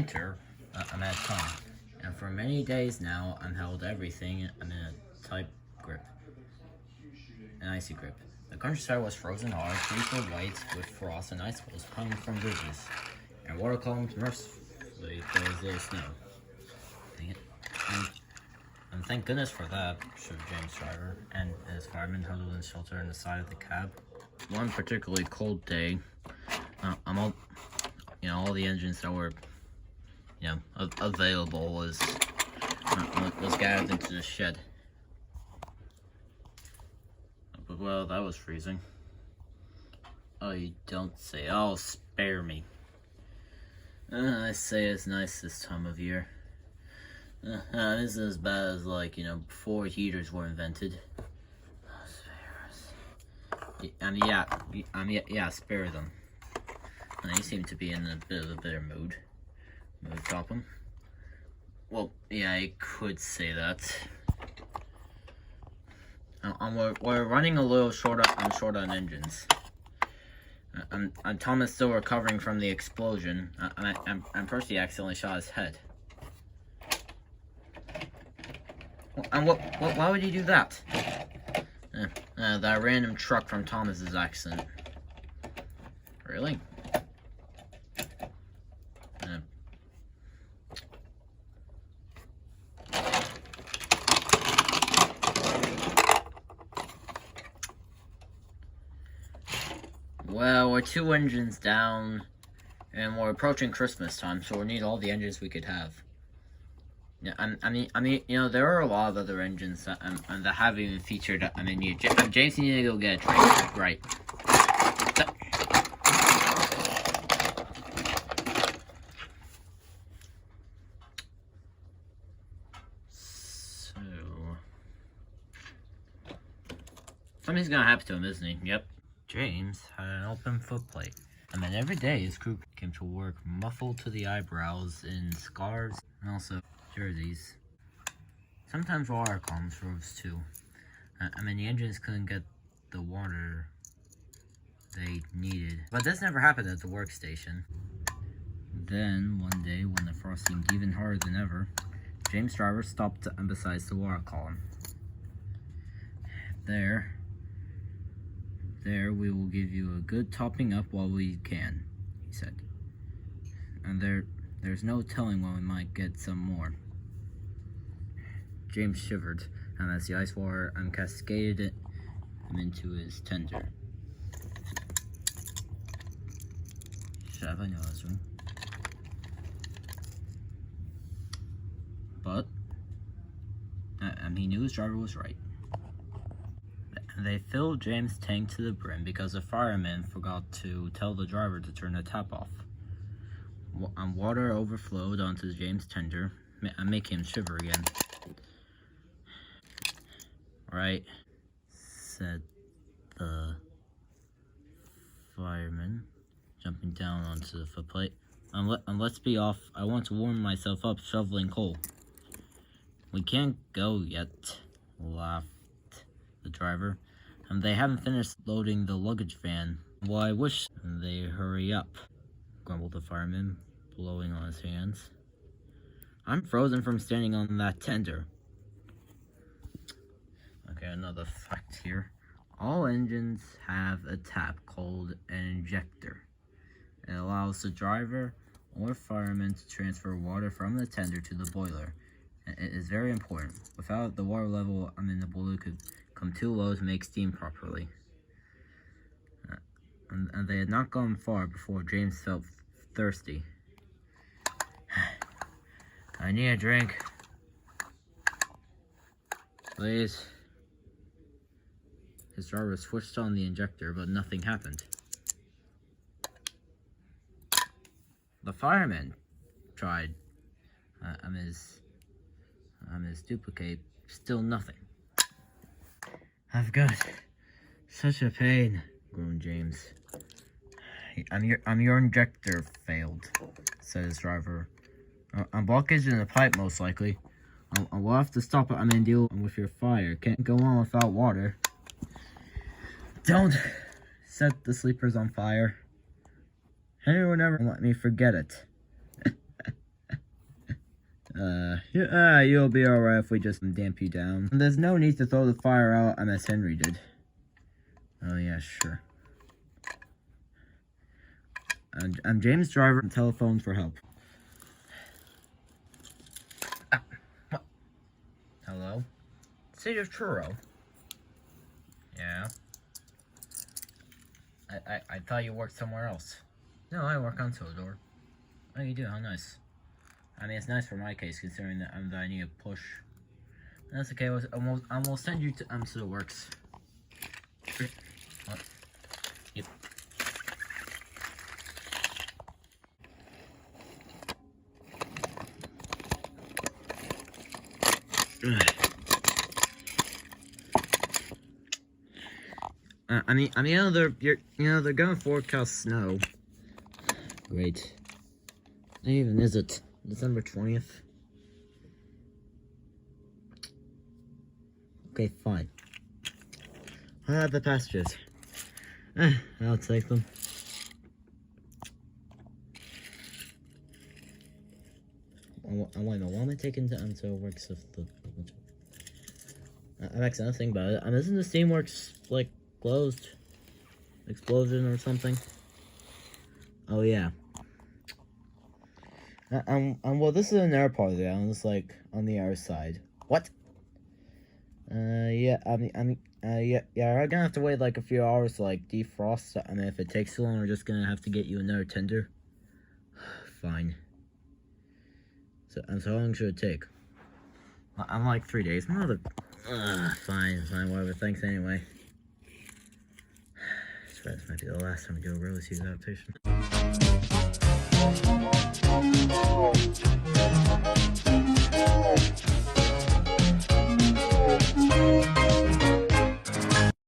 winter, I'm at home, and for many days now, I'm held everything in a tight grip, an icy grip. The countryside was frozen hard, trees were white with frost and icicles hung from bridges, and water columns mercifully closed little snow. Dang it. And thank goodness for that, said James Driver and his firemen huddled in shelter on the side of the cab. One particularly cold day, all the engines that were, available was gathered into the shed. But well, that was freezing. Oh, you don't say. Oh, spare me. I say it's nice this time of year. This is as bad as, before heaters were invented. Yeah, spare them. And they seem to be in a bit of a bitter mood. Drop them. Well, yeah, I could say that. We're running a little short on engines. Thomas still recovering from the explosion. And Percy accidentally shot his head. And why would you do that? That random truck from Thomas's accident. Really? Well, we're 2 engines down, and we're approaching Christmas time, so we need all the engines we could have. Yeah, there are a lot of other engines that haven't even featured. James, you need to go get a train, right? So, something's gonna happen to him, isn't he? Yep. James had an open footplate. Every day his crew came to work muffled to the eyebrows in scarves and also jerseys. Sometimes water columns froze too. The engines couldn't get the water they needed. But this never happened at the workstation. Then, one day, when the frost seemed even harder than ever, James Driver stopped beside the water column. There, we will give you a good topping up while we can, he said. And there's no telling when we might get some more. James shivered, and as the ice water cascaded it into his tender. But he knew his driver was right. They filled James' tank to the brim because the fireman forgot to tell the driver to turn the tap off. And water overflowed onto James' tender and make him shiver again. Right, said the fireman, jumping down onto the footplate. And let's be off. I want to warm myself up shoveling coal. We can't go yet, laughed the driver. And they haven't finished loading the luggage van. Well, I wish they'd hurry up, grumbled the fireman, blowing on his hands. I'm frozen from standing on that tender. Okay, another fact here. All engines have a tap called an injector. It allows the driver or fireman to transfer water from the tender to the boiler. It is very important. Without it, the water level in the boiler could come too low to make steam properly. And they had not gone far before James felt thirsty. I need a drink. Please. His driver switched on the injector, but nothing happened. The fireman tried. His duplicate, still nothing. I've got such a pain, groaned James. Your injector failed, said his driver. A blockage in the pipe, most likely. We'll have to stop it. Deal with your fire. Can't go on without water. Don't set the sleepers on fire. Henry would never let me forget it. Yeah, you'll be alright if we just damp you down. There's no need to throw the fire out as Henry did. Oh yeah, sure. I'm James Driver and telephone for help. What? Hello? City of Churro. Yeah. I thought you worked somewhere else. No, I work on Tildor. Oh, you do? How nice. I mean, it's nice for my case, considering that I need a push. That's okay. I will send you to the works. What? Yep. They're gonna forecast snow. Great. When even is it? December 20th? Okay, fine. I'll have the passages. I'll take them. Why am I taking to works of the... I'm actually not thinking about it. Isn't the Steamworks, like, closed? Explosion or something? Oh, yeah. Well, this is another part of the island. It's, like, on the other side. What? Yeah, yeah, we're gonna have to wait, like, a few hours to, like, defrost. I mean, if it takes too long, we're just gonna have to get you another tender. Fine. So how long should it take? I'm like 3 days. Fine, whatever. Thanks anyway. This might be the last time we do a really serious adaptation.